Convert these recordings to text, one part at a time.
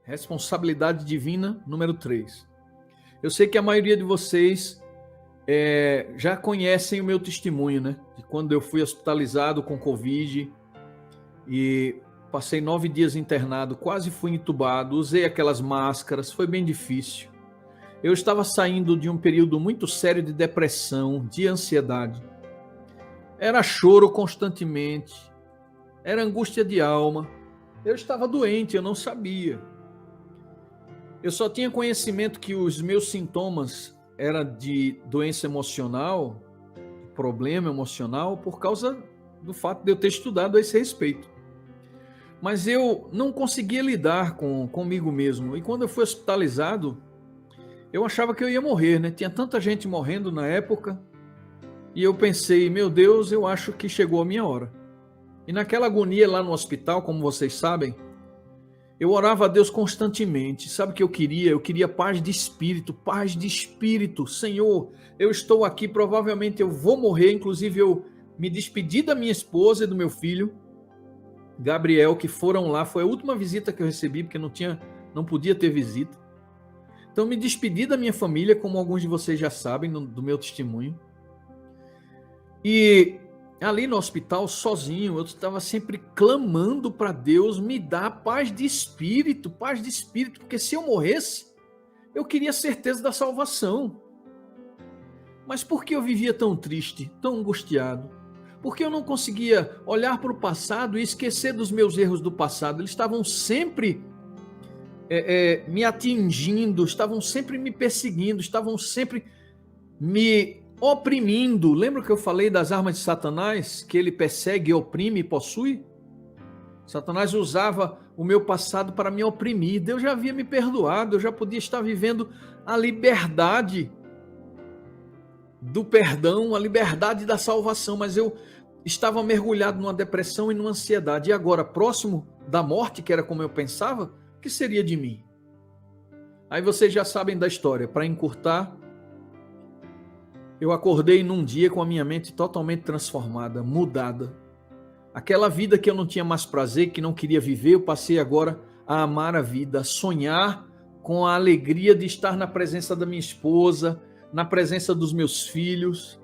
Responsabilidade divina, número 3. Eu sei que a maioria de vocês já conhecem o meu testemunho, né? De quando eu fui hospitalizado com Covid e passei 9 dias internado, quase fui entubado, usei aquelas máscaras, foi bem difícil. Eu estava saindo de um período muito sério de depressão, de ansiedade. Era choro constantemente, era angústia de alma. Eu estava doente, eu não sabia. Eu só tinha conhecimento que os meus sintomas eram de doença emocional, problema emocional, por causa do fato de eu ter estudado a esse respeito. Mas eu não conseguia lidar comigo mesmo. E quando eu fui hospitalizado, eu achava que eu ia morrer, né? Tinha tanta gente morrendo na época. E eu pensei, meu Deus, eu acho que chegou a minha hora. E naquela agonia lá no hospital, como vocês sabem, eu orava a Deus constantemente. Sabe o que eu queria? Eu queria paz de espírito, paz de espírito. Senhor, eu estou aqui, provavelmente eu vou morrer. Inclusive eu me despedi da minha esposa e do meu filho, Gabriel, que foram lá. Foi a última visita que eu recebi, porque não podia ter visita. Então me despedi da minha família, como alguns de vocês já sabem do meu testemunho. E ali no hospital, sozinho, eu estava sempre clamando para Deus me dar paz de espírito, porque se eu morresse, eu queria certeza da salvação. Mas por que eu vivia tão triste, tão angustiado? Por que eu não conseguia olhar para o passado e esquecer dos meus erros do passado? Eles estavam sempre me atingindo, estavam sempre me perseguindo, estavam sempre me oprimindo. Lembra que eu falei das armas de Satanás, que ele persegue, oprime e possui? Satanás usava o meu passado para me oprimir. Deus já havia me perdoado, eu já podia estar vivendo a liberdade do perdão, a liberdade da salvação, mas eu estava mergulhado numa depressão e numa ansiedade. E agora, próximo da morte, que era como eu pensava, o que seria de mim? Aí vocês já sabem da história. Para encurtar, eu acordei num dia com a minha mente totalmente transformada, mudada. Aquela vida que eu não tinha mais prazer, que não queria viver, eu passei agora a amar a vida, a sonhar com a alegria de estar na presença da minha esposa, na presença dos meus filhos.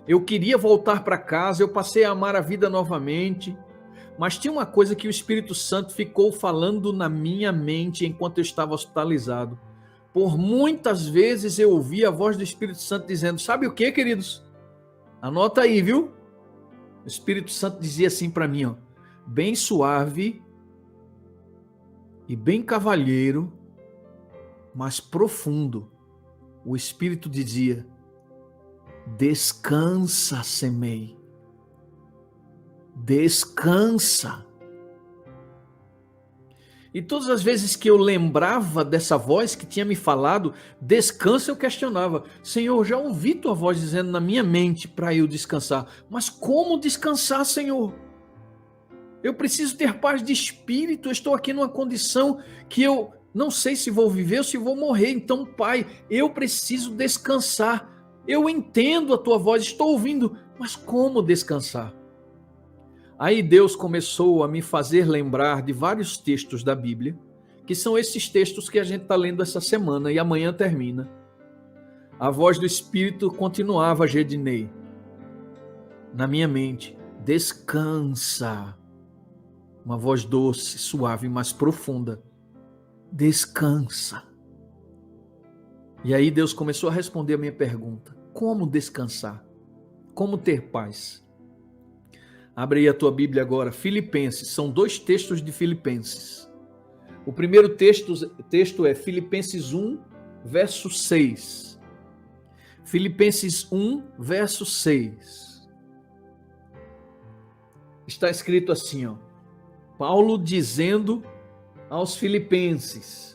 Eu queria voltar para casa, eu passei a amar a vida novamente. Mas tinha uma coisa que o Espírito Santo ficou falando na minha mente enquanto eu estava hospitalizado. Por muitas vezes eu ouvi a voz do Espírito Santo dizendo, sabe o que, queridos? Anota aí, viu? O Espírito Santo dizia assim para mim, ó, bem suave e bem cavalheiro, mas profundo. O Espírito dizia, descansa, Semei. Descansa. E todas as vezes que eu lembrava dessa voz que tinha me falado, descansa, eu questionava, Senhor, já ouvi tua voz dizendo na minha mente para eu descansar, mas como descansar, Senhor? Eu preciso ter paz de espírito, eu estou aqui numa condição que eu não sei se vou viver ou se vou morrer, então, Pai, eu preciso descansar. Eu entendo a tua voz, estou ouvindo, mas como descansar? Aí Deus começou a me fazer lembrar de vários textos da Bíblia, que são esses textos que a gente está lendo essa semana e amanhã termina. A voz do Espírito continuava, Gedinei, na minha mente, descansa. Uma voz doce, suave, mas profunda. Descansa. E aí Deus começou a responder a minha pergunta. Como descansar? Como ter paz? Abre aí a tua Bíblia agora, Filipenses, são 2 textos de Filipenses. O primeiro texto é Filipenses 1, verso 6. Filipenses 1, verso 6. Está escrito assim, ó, Paulo dizendo aos filipenses,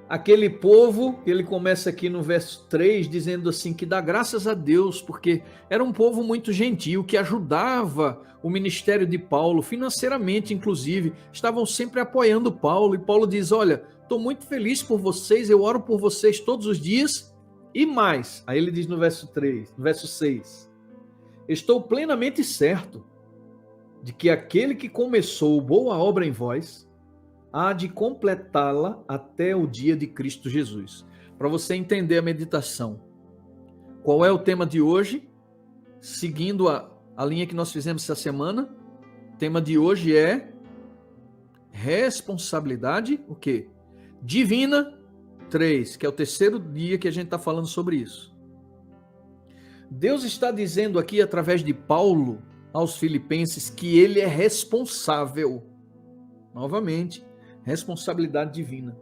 aquele povo, ele começa aqui no verso 3, dizendo assim, que dá graças a Deus, porque era um povo muito gentil, que ajudava o ministério de Paulo, financeiramente inclusive, estavam sempre apoiando Paulo, e Paulo diz, olha, estou muito feliz por vocês, eu oro por vocês todos os dias, e mais, aí ele diz no verso 3, no verso 6, estou plenamente certo de que aquele que começou boa obra em vós, há de completá-la até o dia de Cristo Jesus. Para você entender a meditação. Qual é o tema de hoje? Seguindo a linha que nós fizemos essa semana, o tema de hoje é responsabilidade, o quê? Divina 3, que é o terceiro dia que a gente está falando sobre isso. Deus está dizendo aqui, através de Paulo, aos filipenses, que ele é responsável. Novamente, responsabilidade divina.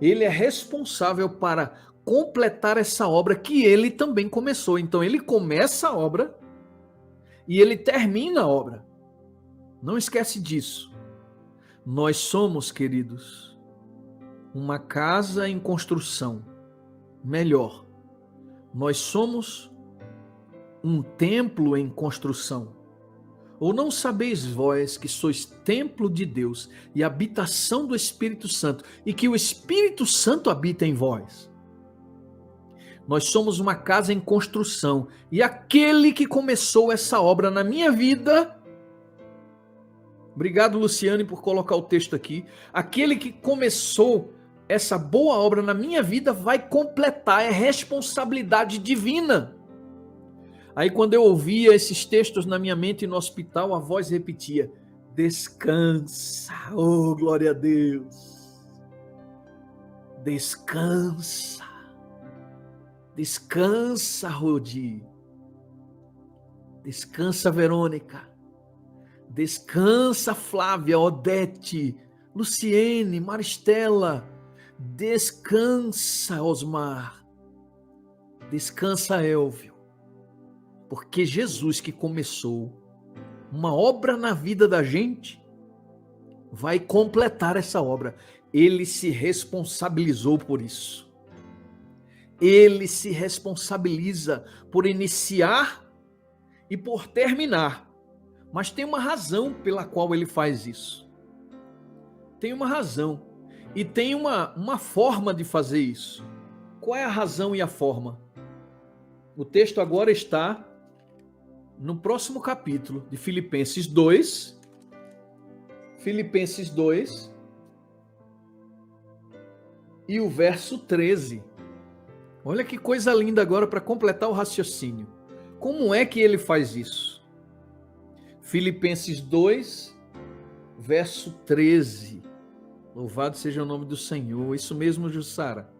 Ele é responsável para completar essa obra que ele também começou. Então, ele começa a obra e ele termina a obra. Não esquece disso. Nós somos, queridos, uma casa em construção. Melhor, nós somos um templo em construção. Ou não sabeis vós que sois templo de Deus e habitação do Espírito Santo, e que o Espírito Santo habita em vós? Nós somos uma casa em construção, e aquele que começou essa obra na minha vida, obrigado, Luciane, por colocar o texto aqui, aquele que começou essa boa obra na minha vida vai completar, é responsabilidade divina. Aí quando eu ouvia esses textos na minha mente no hospital, a voz repetia, descansa, oh glória a Deus, descansa, descansa Rodi, descansa Verônica, descansa Flávia, Odete, Luciene, Maristela, descansa Osmar, descansa Elvio. Porque Jesus que começou uma obra na vida da gente, vai completar essa obra. Ele se responsabilizou por isso. Ele se responsabiliza por iniciar e por terminar. Mas tem uma razão pela qual ele faz isso. Tem uma razão. E tem uma forma de fazer isso. Qual é a razão e a forma? O texto agora está no próximo capítulo de Filipenses 2, e o verso 13. Olha que coisa linda agora para completar o raciocínio. Como é que ele faz isso? Filipenses 2, verso 13. Louvado seja o nome do Senhor. Isso mesmo, Jussara.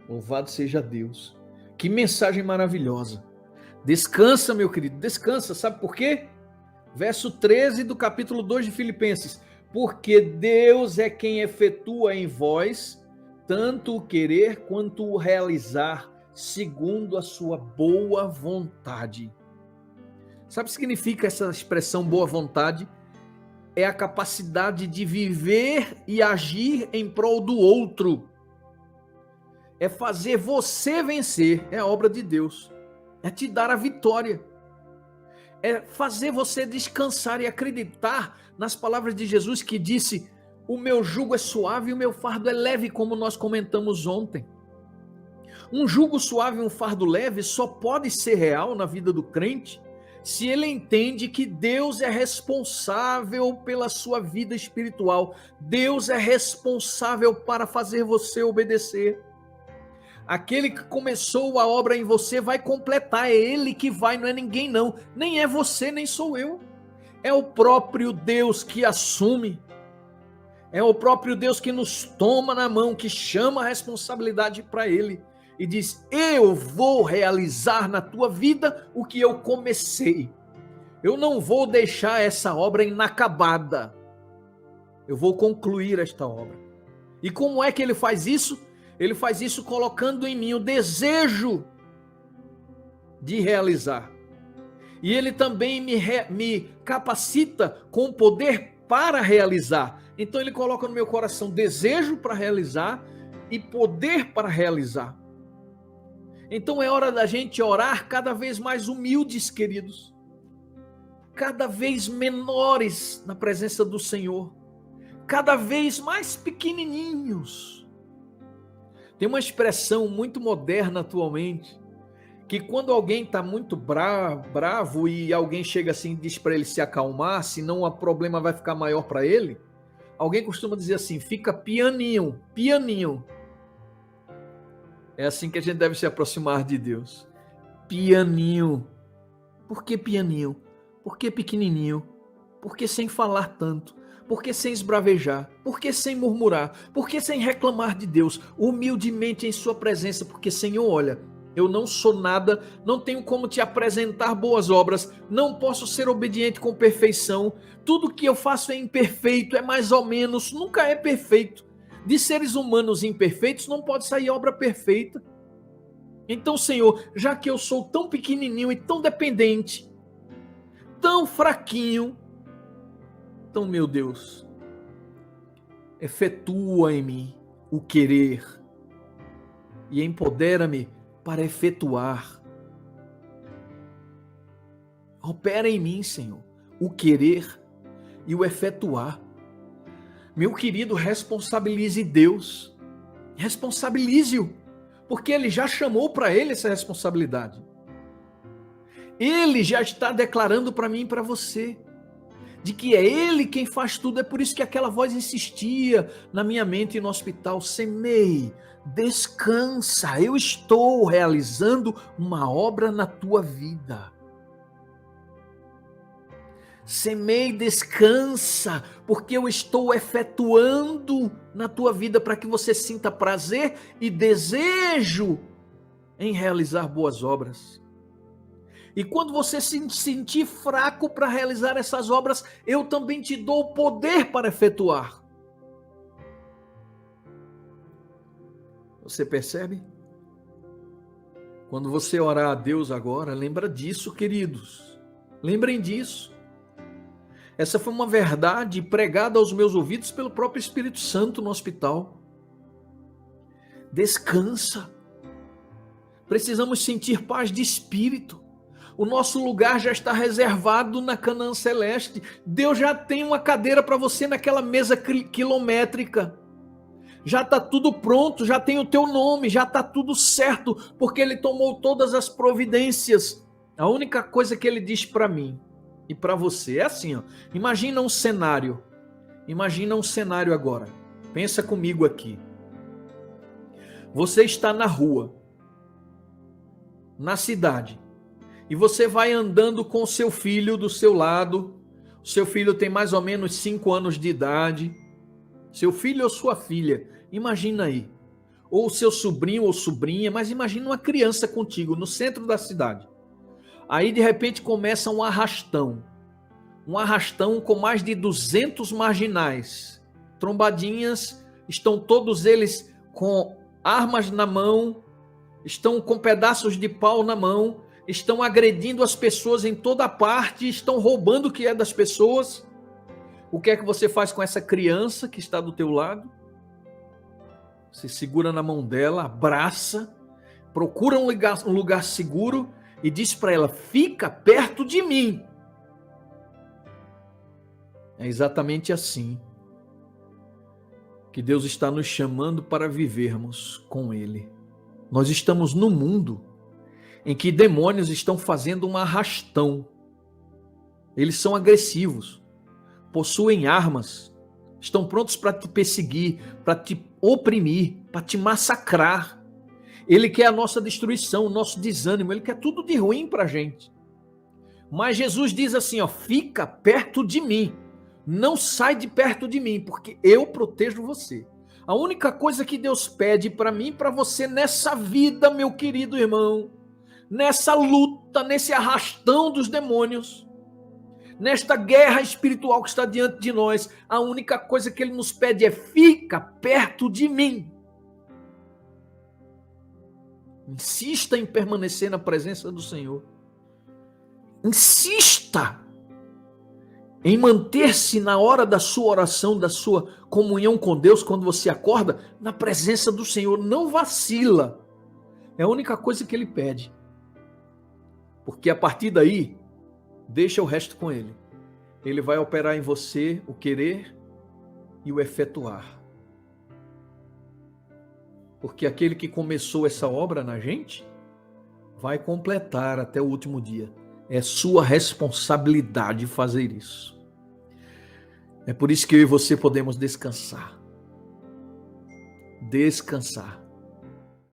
Louvado seja Deus. Que mensagem maravilhosa. Descansa, meu querido, descansa. Sabe por quê? Verso 13 do capítulo 2 de Filipenses. Porque Deus é quem efetua em vós tanto o querer quanto o realizar, segundo a sua boa vontade. Sabe o que significa essa expressão boa vontade? É a capacidade de viver e agir em prol do outro. É fazer você vencer, é a obra de Deus. É te dar a vitória. É fazer você descansar e acreditar nas palavras de Jesus que disse, o meu jugo é suave e o meu fardo é leve, como nós comentamos ontem. Um jugo suave e um fardo leve só pode ser real na vida do crente se ele entende que Deus é responsável pela sua vida espiritual. Deus é responsável para fazer você obedecer. Aquele que começou a obra em você vai completar, é ele que vai, não é ninguém não, nem é você, nem sou eu. É o próprio Deus que assume, é o próprio Deus que nos toma na mão, que chama a responsabilidade para ele e diz, eu vou realizar na tua vida o que eu comecei. Eu não vou deixar essa obra inacabada, eu vou concluir esta obra. E como é que ele faz isso? Ele faz isso colocando em mim o desejo de realizar. E ele também me capacita com o poder para realizar. Então ele coloca no meu coração desejo para realizar e poder para realizar. Então é hora da gente orar cada vez mais humildes, queridos. Cada vez menores na presença do Senhor. Cada vez mais pequenininhos. Tem uma expressão muito moderna atualmente, que quando alguém está muito bravo e alguém chega assim e diz para ele se acalmar, senão o problema vai ficar maior para ele, Alguém costuma dizer assim, fica pianinho, pianinho. É assim que a gente deve se aproximar de Deus. Pianinho. Por que pianinho? Por que pequenininho? Por que sem falar tanto? Por que sem esbravejar? Por que sem murmurar? Por que sem reclamar de Deus? Humildemente em sua presença, porque Senhor, olha, eu não sou nada, não tenho como te apresentar boas obras, não posso ser obediente com perfeição, tudo que eu faço é imperfeito, é mais ou menos, nunca é perfeito. De seres humanos imperfeitos não pode sair obra perfeita. Então, Senhor, já que eu sou tão pequenininho e tão dependente, tão fraquinho, então, meu Deus, efetua em mim o querer e empodera-me para efetuar. Opera em mim, Senhor, o querer e o efetuar. Meu querido, responsabilize Deus. Responsabilize-o, porque Ele já chamou para Ele essa responsabilidade. Ele já está declarando para mim e para você, de que é Ele quem faz tudo. É por isso que aquela voz insistia na minha mente e no hospital: semeie, descansa, eu estou realizando uma obra na tua vida. Semeie, descansa, porque eu estou efetuando na tua vida para que você sinta prazer e desejo em realizar boas obras. E quando você se sentir fraco para realizar essas obras, eu também te dou o poder para efetuar. Você percebe? Quando você orar a Deus agora, lembra disso, queridos. Lembrem disso. Essa foi uma verdade pregada aos meus ouvidos pelo próprio Espírito Santo no hospital. Descansa. Precisamos sentir paz de espírito. O nosso lugar já está reservado na Canaã Celeste. Deus já tem uma cadeira para você naquela mesa quilométrica. Já está tudo pronto, já tem o teu nome, já está tudo certo, porque Ele tomou todas as providências. A única coisa que Ele diz para mim e para você é assim, ó. Imagina um cenário agora. Pensa comigo aqui. Você está na rua, na cidade, e você vai andando com o seu filho do seu lado. O seu filho tem mais ou menos 5 anos de idade. Seu filho ou sua filha, imagina aí. Ou seu sobrinho ou sobrinha, mas imagina uma criança contigo no centro da cidade. Aí de repente começa um arrastão com mais de 200 marginais. Trombadinhas, estão todos eles com armas na mão, estão com pedaços de pau na mão, estão agredindo as pessoas em toda parte, estão roubando o que é das pessoas. O que é que você faz com essa criança que está do teu lado? Você segura na mão dela, abraça, procura um lugar seguro e diz para ela: fica perto de mim. É exatamente assim que Deus está nos chamando para vivermos com Ele. Nós estamos num mundo em que demônios estão fazendo um arrastão. Eles são agressivos, possuem armas, estão prontos para te perseguir, para te oprimir, para te massacrar. Ele quer a nossa destruição, o nosso desânimo, ele quer tudo de ruim para a gente. Mas Jesus diz assim, ó: fica perto de mim, não sai de perto de mim, porque eu protejo você. A única coisa que Deus pede para mim e para você nessa vida, meu querido irmão, nessa luta, nesse arrastão dos demônios, nesta guerra espiritual que está diante de nós, a única coisa que Ele nos pede é: fica perto de mim. Insista em permanecer na presença do Senhor. Insista em manter-se na hora da sua oração, da sua comunhão com Deus, quando você acorda, na presença do Senhor. Não vacila. É a única coisa que Ele pede. Porque a partir daí, deixa o resto com Ele. Ele vai operar em você o querer e o efetuar. Porque aquele que começou essa obra na gente, vai completar até o último dia. É sua responsabilidade fazer isso. É por isso que eu e você podemos descansar. Descansar.